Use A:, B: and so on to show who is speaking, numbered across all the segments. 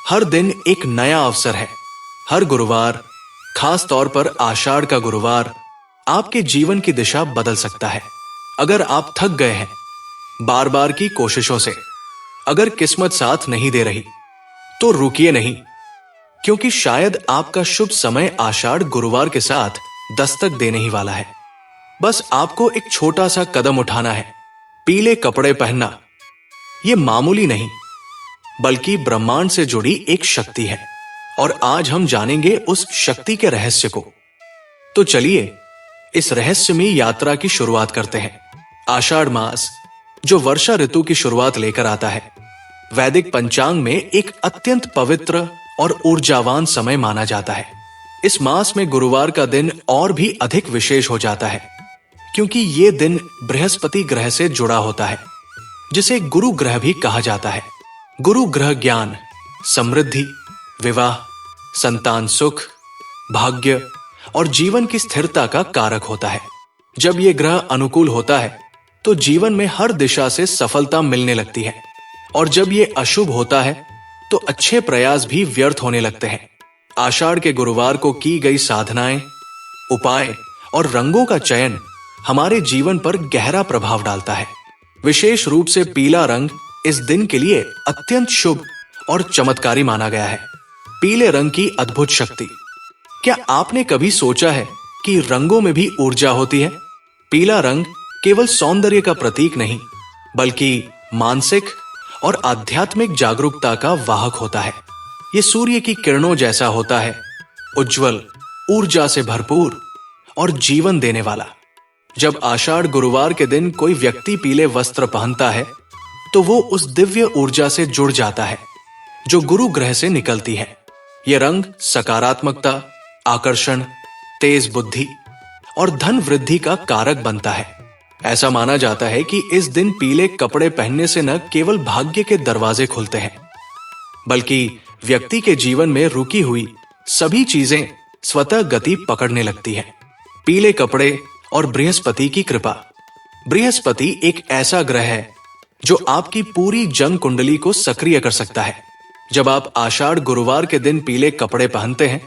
A: हर दिन एक नया अवसर है। हर गुरुवार, खास तौर पर आषाढ़ का गुरुवार, आपके जीवन की दिशा बदल सकता है। अगर आप थक गए हैं बार बार की कोशिशों से, अगर किस्मत साथ नहीं दे रही, तो रुकिए नहीं, क्योंकि शायद आपका शुभ समय आषाढ़ गुरुवार के साथ दस्तक देने ही वाला है। बस आपको एक छोटा सा कदम उठाना है। पीले कपड़े पहनना यह मामूली नहीं, बल्कि ब्रह्मांड से जुड़ी एक शक्ति है, और आज हम जानेंगे उस शक्ति के रहस्य को। तो चलिए इस रहस्यमयी यात्रा की शुरुआत करते हैं। आषाढ़ मास, जो वर्षा ऋतु की शुरुआत लेकर आता है, वैदिक पंचांग में एक अत्यंत पवित्र और ऊर्जावान समय माना जाता है। इस मास में गुरुवार का दिन और भी अधिक विशेष हो जाता है, क्योंकि यह दिन बृहस्पति ग्रह से जुड़ा होता है, जिसे गुरु ग्रह भी कहा जाता है। गुरु ग्रह ज्ञान, समृद्धि, विवाह, संतान सुख, भाग्य और जीवन की स्थिरता का कारक होता है। जब यह ग्रह अनुकूल होता है तो जीवन में हर दिशा से सफलता मिलने लगती है, और जब यह अशुभ होता है तो अच्छे प्रयास भी व्यर्थ होने लगते हैं। आषाढ़ के गुरुवार को की गई साधनाएं, उपाय और रंगों का चयन हमारे जीवन पर गहरा प्रभाव डालता है। विशेष रूप से पीला रंग इस दिन के लिए अत्यंत शुभ और चमत्कारी माना गया है। पीले रंग की अद्भुत शक्ति। क्या आपने कभी सोचा है कि रंगों में भी ऊर्जा होती है? पीला रंग केवल सौंदर्य का प्रतीक नहीं, बल्कि मानसिक और आध्यात्मिक जागरूकता का वाहक होता है। यह सूर्य की किरणों जैसा होता है, उज्जवल, ऊर्जा से भरपूर और जीवन देने वाला। जब आषाढ़ गुरुवार के दिन कोई व्यक्ति पीले वस्त्र पहनता है, तो वो उस दिव्य ऊर्जा से जुड़ जाता है जो गुरु ग्रह से निकलती है। यह रंग सकारात्मकता, आकर्षण, तेज बुद्धि और धन वृद्धि का कारक बनता है। ऐसा माना जाता है कि इस दिन पीले कपड़े पहनने से न केवल भाग्य के दरवाजे खुलते हैं, बल्कि व्यक्ति के जीवन में रुकी हुई सभी चीजें स्वतः गति पकड़ने लगती हैं। पीले कपड़े और बृहस्पति की कृपा। बृहस्पति एक ऐसा ग्रह है जो आपकी पूरी जन्म कुंडली को सक्रिय कर सकता है। जब आप आषाढ़ गुरुवार के दिन पीले कपड़े पहनते हैं,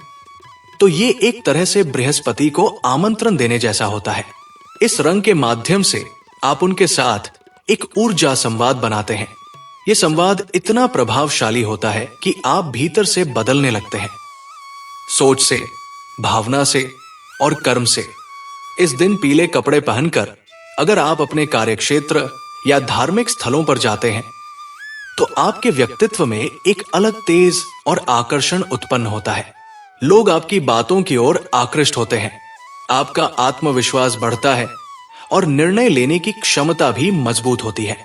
A: तो ये एक तरह से बृहस्पति को आमंत्रण देने जैसा होता है। इस रंग के माध्यम से आप उनके साथ एक ऊर्जा संवाद बनाते हैं। यह संवाद इतना प्रभावशाली होता है कि आप भीतर से बदलने लगते हैं, सोच से, भावना से और कर्म से। इस दिन पीले कपड़े पहनकर अगर आप अपने कार्यक्षेत्र या धार्मिक स्थलों पर जाते हैं, तो आपके व्यक्तित्व में एक अलग तेज और आकर्षण उत्पन्न होता है। लोग आपकी बातों की ओर आकृष्ट होते हैं, आपका आत्मविश्वास बढ़ता है और निर्णय लेने की क्षमता भी मजबूत होती है।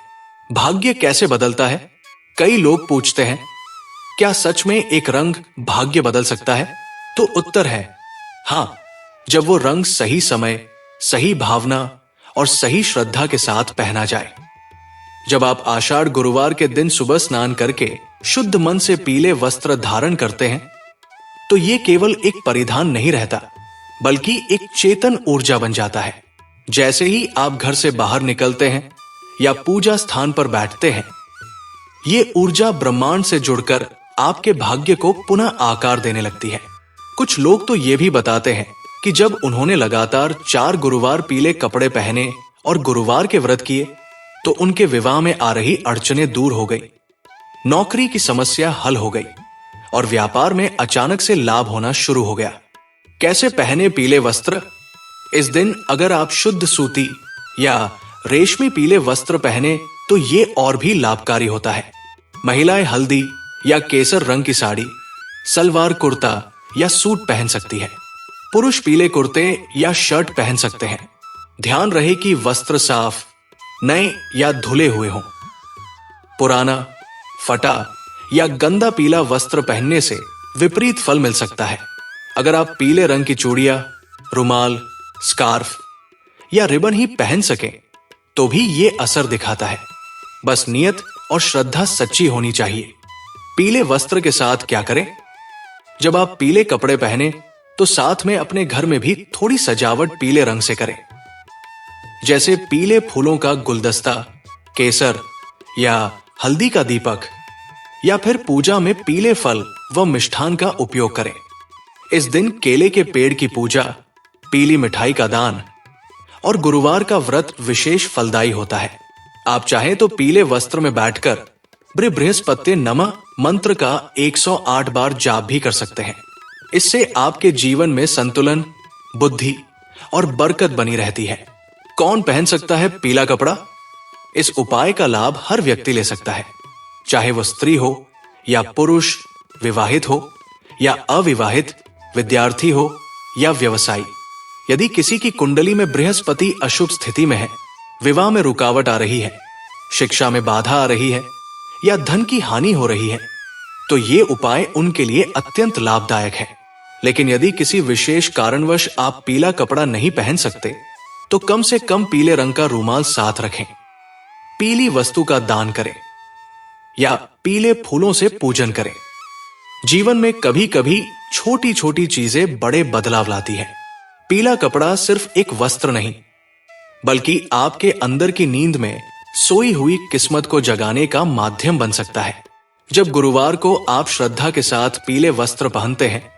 A: भाग्य कैसे बदलता है? कई लोग पूछते हैं, क्या सच में एक रंग भाग्य बदल सकता है? तो उत्तर है हाँ, जब वो रंग सही समय, सही भावना और सही श्रद्धा के साथ पहना जाए। जब आप आषाढ़ गुरुवार के दिन सुबह स्नान करके शुद्ध मन से पीले वस्त्र धारण करते हैं, तो ये केवल एक परिधान नहीं रहता, बल्कि एक चेतन ऊर्जा बन जाता है। जैसे ही आप घर से बाहर निकलते हैं या पूजा स्थान पर बैठते हैं, ये ऊर्जा ब्रह्मांड से जुड़कर आपके भाग्य को पुनः आकार देने लगती है। कुछ लोग तो ये भी बताते हैं कि जब उन्होंने लगातार 4 गुरुवार पीले कपड़े पहने और गुरुवार के व्रत किए, तो उनके विवाह में आ रही अड़चनें दूर हो गई, नौकरी की समस्या हल हो गई और व्यापार में अचानक से लाभ होना शुरू हो गया। कैसे पहने पीले वस्त्र? इस दिन अगर आप शुद्ध सूती या रेशमी पीले वस्त्र पहने, तो ये और भी लाभकारी होता है। महिलाएं हल्दी या केसर रंग की साड़ी, सलवार कुर्ता या सूट पहन सकती है। पुरुष पीले कुर्ते या शर्ट पहन सकते हैं। ध्यान रहे कि वस्त्र साफ, नए या धुले हुए हों। पुराना, फटा या गंदा पीला वस्त्र पहनने से विपरीत फल मिल सकता है। अगर आप पीले रंग की चूड़ियां, रुमाल, स्कार्फ या रिबन ही पहन सकें, तो भी ये असर दिखाता है। बस नियत और श्रद्धा सच्ची होनी चाहिए। पीले वस्त्र के साथ क्या करें? जब आप पीले कपड़े पहने, तो साथ में अपने घर में भी थोड़ी सजावट पीले रंग से करें, जैसे पीले फूलों का गुलदस्ता, केसर या हल्दी का दीपक। या फिर पूजा में पीले फल व मिष्ठान का उपयोग करें। इस दिन केले के पेड़ की पूजा, पीली मिठाई का दान और गुरुवार का व्रत विशेष फलदायी होता है। आप चाहें तो पीले वस्त्र में बैठकर बृहस्पति नमः मंत्र का 108 बार जाप भी कर सकते हैं। इससे आपके जीवन में संतुलन, बुद्धि और बरकत बनी रहती है। कौन पहन सकता है पीला कपड़ा? इस उपाय का लाभ हर व्यक्ति ले सकता है, चाहे वो स्त्री हो या पुरुष, विवाहित हो या अविवाहित, विद्यार्थी हो या व्यवसायी। यदि किसी की कुंडली में बृहस्पति अशुभ स्थिति में है, विवाह में रुकावट आ रही है, शिक्षा में बाधा आ रही है या धन की हानि हो रही है, तो ये उपाय उनके लिए अत्यंत लाभदायक है। लेकिन यदि किसी विशेष कारणवश आप पीला कपड़ा नहीं पहन सकते, तो कम से कम पीले रंग का रूमाल साथ रखें, पीली वस्तु का दान करें या पीले फूलों से पूजन करें। जीवन में कभी कभी छोटी छोटी चीजें बड़े बदलाव लाती है। पीला कपड़ा सिर्फ एक वस्त्र नहीं, बल्कि आपके अंदर की नींद में सोई हुई किस्मत को जगाने का माध्यम बन सकता है। जब गुरुवार को आप श्रद्धा के साथ पीले वस्त्र पहनते हैं,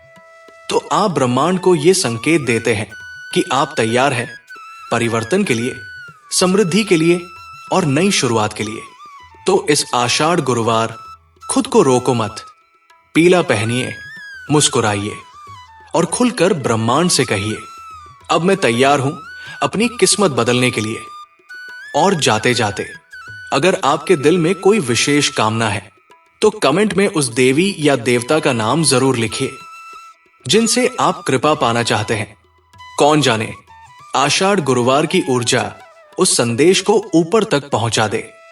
A: तो आप ब्रह्मांड को यह संकेत देते हैं कि आप तैयार हैं परिवर्तन के लिए, समृद्धि के लिए और नई शुरुआत के लिए। तो इस आषाढ़ गुरुवार खुद को रोको मत, पीला पहनिए, मुस्कुराइए और खुलकर ब्रह्मांड से कहिए, अब मैं तैयार हूं अपनी किस्मत बदलने के लिए। और जाते जाते अगर आपके दिल में कोई विशेष कामना है, तो कमेंट में उस देवी या देवता का नाम जरूर लिखिए जिनसे आप कृपा पाना चाहते हैं। कौन जाने आषाढ़ गुरुवार की ऊर्जा उस संदेश को ऊपर तक पहुंचा दे।